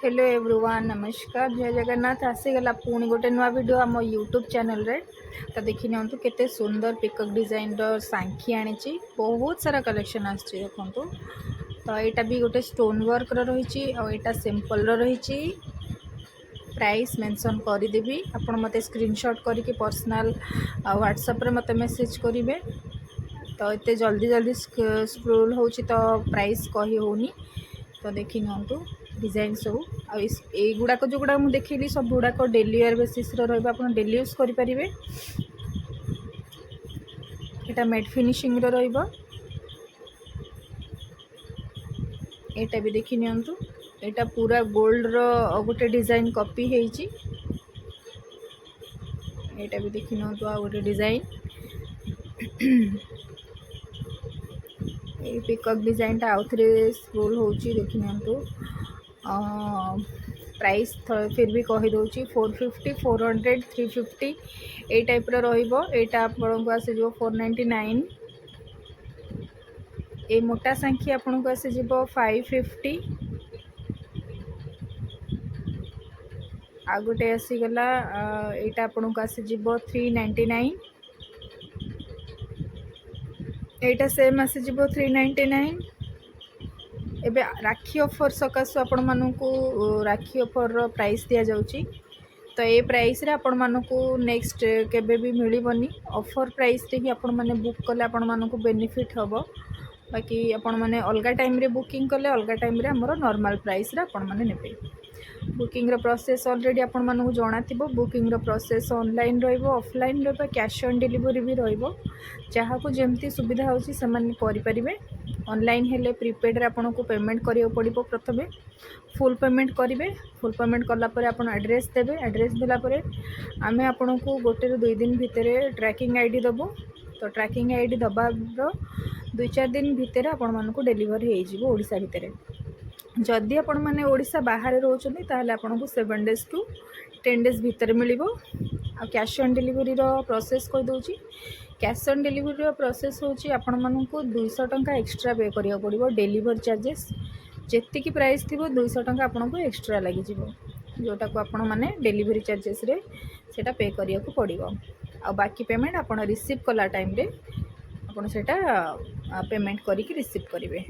Hello everyone नमस्कार जय जगन्नाथ आसीगला पुणी गोटे नुआ वीडियो आम यूट्यूब चैनल रे तो देखी नियंतु केते सुंदर पिकअप डिजाइन सांखी आनी बहुत सारा कलेक्शन आछी देखंतु। तो यहाँ भी गोटे स्टोन वर्क रही और सिंपल रही प्राइस मेंशन करदेवी आपण मते स्क्रीनशॉट करके पर्सनल व्हाट्सएप रे मते मैसेज करेंगे। तो इतने जल्दी जल्दी स्क्रोल हो तो प्राइस कही होनी। तो देखी नियंतु डिजाइन सब आगुड़ाक जो गुड़ा मुझे देखी सब गुड़ाक daily wear basis daily use करेंगे। यहाँ मेट फिनिशिंग रहा भी देखी नियंतु। यहाँ पूरा गोल्ड रो गोटे डिजाइन कॉपी होती यहाँ भी देखी नियंतु आ गोटे डिजाइन ये पिकअप डिजाइन टा आउ थे स्क्रोल होची देखी नियंतु। प्राइस फिर भी कहीदे 450 400 350 ये टाइप रहा आपको आसीज 499। ये मोटा सांखी आपन को आसीज 550। आ गोटे आसीगला यहाँ आपन को आसीज 399। यहाँ सेम आसीज 399। एबे राखी ऑफर सकाशु आपण मानकु राखी ऑफर रो प्राइस दिया जाउची। तो ये प्राइस रे आपण मानकु नेक्स्ट केबे भी मिलिबनी। ऑफर प्राइस रे ही आपण माने बुक कले आपण मानकु बेनिफिट हबो। बाकी आपण माने अलगा टाइम रे बुकिंग कले अलगा टाइम रे हमरो नॉर्मल प्राइस रे आपण माने नेबे। बुकिंग रो प्रोसेस ऑलरेडी आपण मानकु जणा थिबो। बुकिंग रो प्रोसेस ऑनलाइन रहइबो ऑफलाइन रहइबो कैश ऑन डिलीवरी भी रहइबो। जहाँ को जमती सुविधा होची से माने करि परिबे। ऑनलाइन हेले प्रीपेड रे आपन को पेमेंट करियो पड़िबो। प्रथमे फुल पेमेंट करेंगे। फुल पेमेंट कला परे आपन एड्रेस देबे। एड्रेस देला परे आमे आपन को गोटे रो 2 दिन भितरे ट्रैकिंग आईडी दबो। तो ट्रैकिंग आईडी दबार 2-4 दिन भितर आपण मानकु डिलीवरी हो जिवो ओडिसा भितरे। जदि आपण माने ओडिसा बाहर रोचंती ताहले आपण को 7 डेज टू 10 डेज भितर मिलिबो। आ कैश ऑन डिलीवरी रो प्रोसेस कहि दोची। कैश ऑन डिलीवरी प्रोसेस होची आपण मानकु 200 टंका एक्स्ट्रा पे करिया पड़िबो। डिलीवरी चार्जेस जेतिकी प्राइस थी 200 टंका आपन को एक्स्ट्रा लगी जिवो जोटा को आपण माने डिलीवरी चार्जेस रे सेटा पे करिया को पड़िबो। आ बाकी पेमेंट आपण रिसीव कला टाइम रे आपण सेटा पेमेंट करी कि रिसीव करिवे।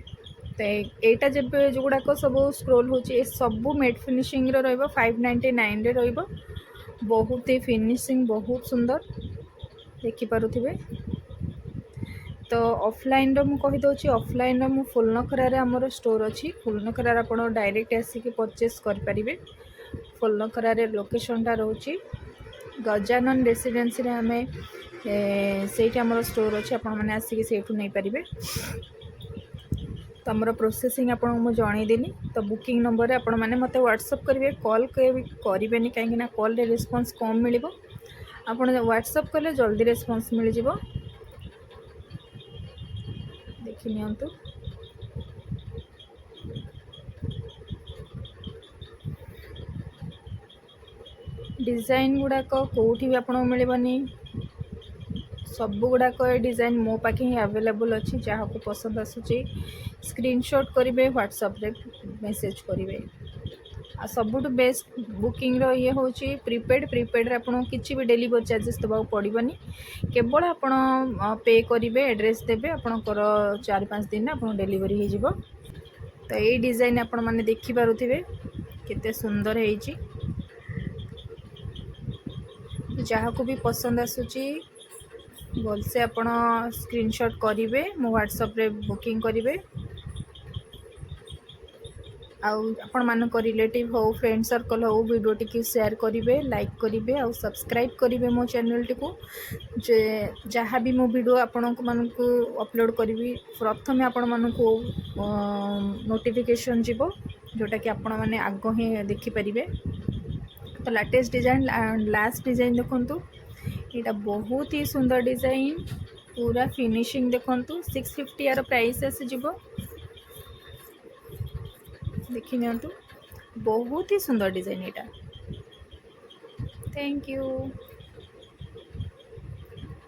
तो एटा जब जोगुड़ा को सब स्क्रोल होची ए सब मेट फिनिशिंग रो रहइबो 599 रे रहइबो। बहुत ही फिनिशिंग बहुत सुंदर देखि पारुथिबे। तो ऑफलाइन रो मु कहि दोची ऑफलाइन रो मु फुलनखरा रे हमर स्टोर अछि। फुलनखरा रे आपण डायरेक्ट आसी के परचेस कर परिबे। फुलनखरा रे लोकेशन टा रहउची गजानन रेसिडेंसी रे हमें सेठी हमर स्टोर अछि। आपण माने आसी के सेठु नै परिबे। तो हमर प्रोसेसिंग आपण मु जणाई देनी। तो बुकिंग नंबर रे आपण माने मते व्हाट्सएप करिवे। कॉल करिवेनी काहे ना कॉल रे रिस्पांस कम मिलिबो। आपण व्हाट्सएप कले जल्दी रिस्पांस मिल जिवो। देखि नियंतु डिजाइन गुड़ाक कौटी भी आपको मिलबनी। सब गुड़ाक डिजाइन मो पाखे ही अवेलेबल अच्छी। जहाँ को पसंद आसूची स्क्रीनशॉट करेंगे व्हाट्सएप रे मैसेज करेंगे। आ सबुठ बेस्ट बुकिंग रो ये होची प्रीपेड। प्रीपेड रे आपन किछि भी डिलीवरी चार्जेस दबा पड़िबनी। केवल आपन पे करेंगे एड्रेस देबे आपनकर 4-5 दिन आपन डिलीवरी हो जिवो। तो ये डिजाइन आपण माने देखि पारुथिबे केते सुंदर हेची। जहाँ को भी पसंद आसूची भल से आपण स्क्रीनशॉट करेंगे मो व्हाट्सएप रे बुकिंग करेंगे। आपण मानक रिलेटिव हो फ्रेंड सर्कल हो वीडियो टी शेयर करेंगे लाइक करेंगे और सब्सक्राइब करेंगे मो चैनल टी को। जहाँ भी मो वीडियो आपण मानक अपलोड करी प्रथम आपण मानक नोटिफिकेशन जीवो जोटा कि आपण माने आग ही देखि परिबे। तो लेटेस्ट डिजाइन लास्ट डिजाइन देखंतु यहाँ बहुत ही सुंदर डिजाइन पूरा फिनिशिंग देखंतु 650 यार प्राइस आसी जीवो। देखि नियंतु बहुत ही सुंदर डिजाइन यहाँ। Thank you.